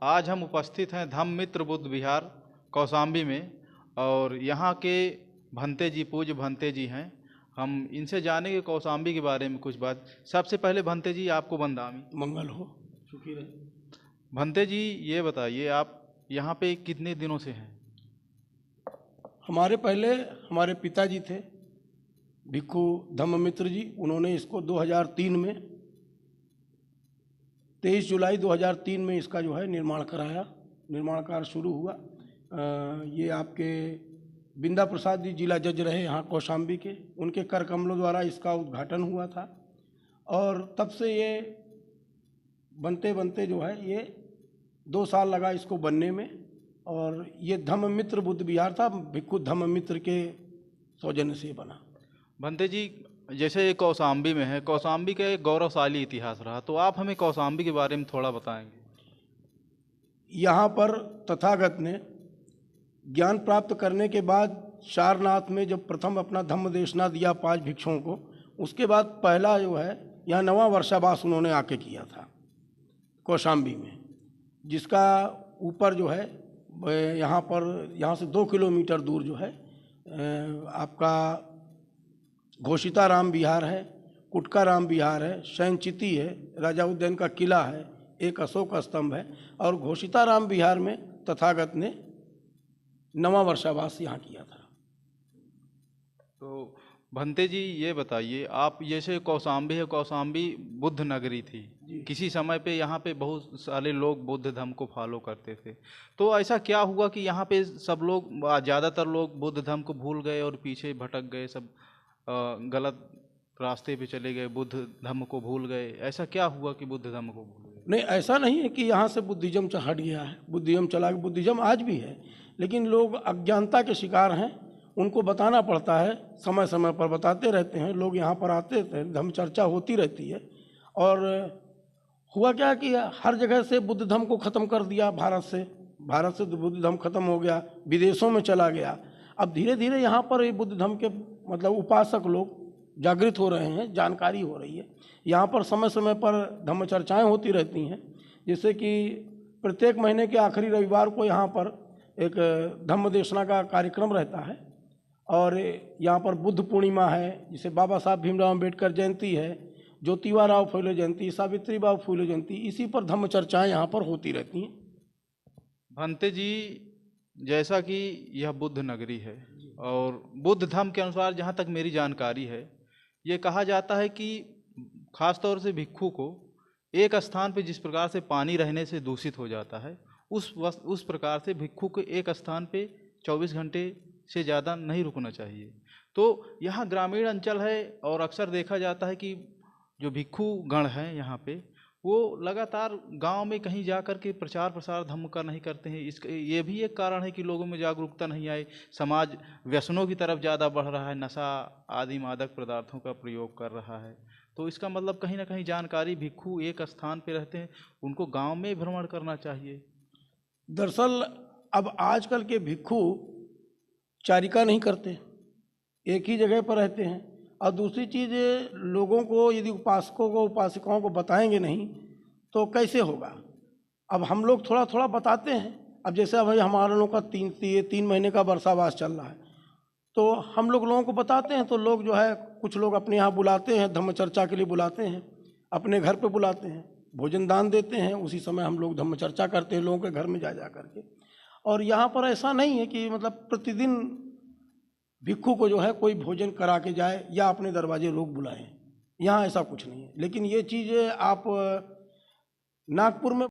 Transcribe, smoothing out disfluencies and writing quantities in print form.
आज हम उपस्थित हैं धम्म मित्र बुद्ध विहार कौशाम्बी में और यहाँ के भंते जी पूज्य भंते जी हैं। हम इनसे जानेंगे कौशाम्बी के बारे में कुछ बात। सबसे पहले भंते जी आपको वंदनामि। मंगल हो, सुखी रहे। भंते जी ये बताइए आप यहाँ पे कितने दिनों से हैं? हमारे पिताजी थे भिक्खु धम्म मित्र जी। उन्होंने इसको 2003 में 23 जुलाई 2003 में इसका जो है निर्माण कराया। निर्माण कार्य शुरू हुआ। ये आपके बिंदा प्रसाद जी जिला जज रहे यहाँ कौशाम्बी के, उनके कर कमलों द्वारा इसका उद्घाटन हुआ था और तब से ये बनते बनते जो है ये 2 साल लगा इसको बनने में। और ये धम्म मित्र बुद्ध विहार था, भिक्खु धम्म मित्र के सौजन्य से बना। भंते जी जैसे ये कौशाम्बी में है, कौशाम्बी का एक गौरवशाली इतिहास रहा, तो आप हमें कौशाम्बी के बारे में थोड़ा बताएंगे। यहाँ पर तथागत ने ज्ञान प्राप्त करने के बाद सारनाथ में जब प्रथम अपना धम्म देशना दिया 5 भिक्षुओं को, उसके बाद पहला जो है यहाँ 9वां वर्षावास उन्होंने आके किया था कौशाम्बी में, जिसका ऊपर जो है यहाँ से 2 किलोमीटर दूर जो है आपका घोषिताराम विहार है, कुटकाराम विहार है, शयनचिती है, राजा उद्यान का किला है, एक अशोक स्तंभ है और घोषिताराम विहार में तथागत ने 9वां वर्षावास यहाँ किया था। तो भंते जी ये बताइए आप, जैसे कौशाम्बी है, कौशाम्बी बुद्ध नगरी थी, किसी समय पे यहाँ पे बहुत सारे लोग बुद्ध धर्म को फॉलो करते थे, तो ऐसा क्या हुआ कि यहाँ पे सब लोग, ज़्यादातर लोग बुद्ध धर्म को भूल गए और पीछे भटक गए, सब गलत रास्ते पे चले गए, बुद्ध धर्म को भूल गए? ऐसा क्या हुआ कि बुद्ध धर्म को भूल गए? नहीं, ऐसा नहीं है कि यहाँ से बुद्धिज्म हट गया है। बुद्धिज्म चला गया, बुद्धिज्म आज भी है, लेकिन लोग अज्ञानता के शिकार हैं। उनको बताना पड़ता है, समय समय पर बताते रहते हैं। लोग यहाँ पर आते थे, धर्म चर्चा होती रहती है। और हुआ क्या कि हर जगह से बुद्ध धर्म को ख़त्म कर दिया। भारत से बुद्ध धर्म ख़त्म हो गया, विदेशों में चला गया। अब धीरे धीरे यहाँ पर ये बुद्ध धर्म के मतलब उपासक लोग जागृत हो रहे हैं, जानकारी हो रही है। यहाँ पर समय समय पर धम्म चर्चाएँ होती रहती हैं, जिससे कि प्रत्येक महीने के आखिरी रविवार को यहाँ पर एक धम्म देशना का कार्यक्रम रहता है। और यहाँ पर बुद्ध पूर्णिमा है, जिसे बाबा साहब भीमराव अम्बेडकर जयंती है, ज्योतिबा राव फूले जयंती, सावित्रीबाई फूले जयंती, इसी पर धम्म चर्चाएँ यहाँ पर होती रहती हैं। भंते जी जैसा कि यह बुद्ध नगरी है और बुद्ध धर्म के अनुसार जहाँ तक मेरी जानकारी है, ये कहा जाता है कि खास तौर से भिक्खु को एक स्थान पे जिस प्रकार से पानी रहने से दूषित हो जाता है, उस प्रकार से भिक्खु को एक स्थान पे 24 घंटे से ज़्यादा नहीं रुकना चाहिए। तो यहाँ ग्रामीण अंचल है और अक्सर देखा जाता है कि जो भिक्खु गण हैं यहाँ पे, वो लगातार गांव में कहीं जा कर के प्रचार प्रसार धर्म का नहीं करते हैं। ये भी एक कारण है कि लोगों में जागरूकता नहीं आई। समाज व्यसनों की तरफ ज़्यादा बढ़ रहा है, नशा आदि मादक पदार्थों का प्रयोग कर रहा है। तो इसका मतलब कहीं ना कहीं जानकारी, भिक्खु एक स्थान पे रहते हैं, उनको गांव में भ्रमण करना चाहिए। दरअसल अब आजकल के भिक्खु चारिका नहीं करते, एक ही जगह पर रहते हैं। और दूसरी चीज़, लोगों को यदि उपासकों को उपासिकाओं को बताएंगे नहीं तो कैसे होगा। अब हम लोग थोड़ा थोड़ा बताते हैं। अब जैसे भाई हमारे लोगों का 3 महीने का वर्षावास चल रहा है, तो हम लोगों को बताते हैं। तो लोग जो है, कुछ लोग अपने यहाँ बुलाते हैं, धम्म चर्चा के लिए बुलाते हैं, अपने घर पे बुलाते हैं, भोजन दान देते हैं। उसी समय हम लोग धम्म चर्चा करते हैं लोगों के घर में जा करके। और यहाँ पर ऐसा नहीं है कि मतलब प्रतिदिन भिक्खु को जो है कोई भोजन करा के जाए या अपने दरवाजे लोग बुलाएं। यहाँ ऐसा कुछ नहीं है। लेकिन ये चीज़ आप नागपुर में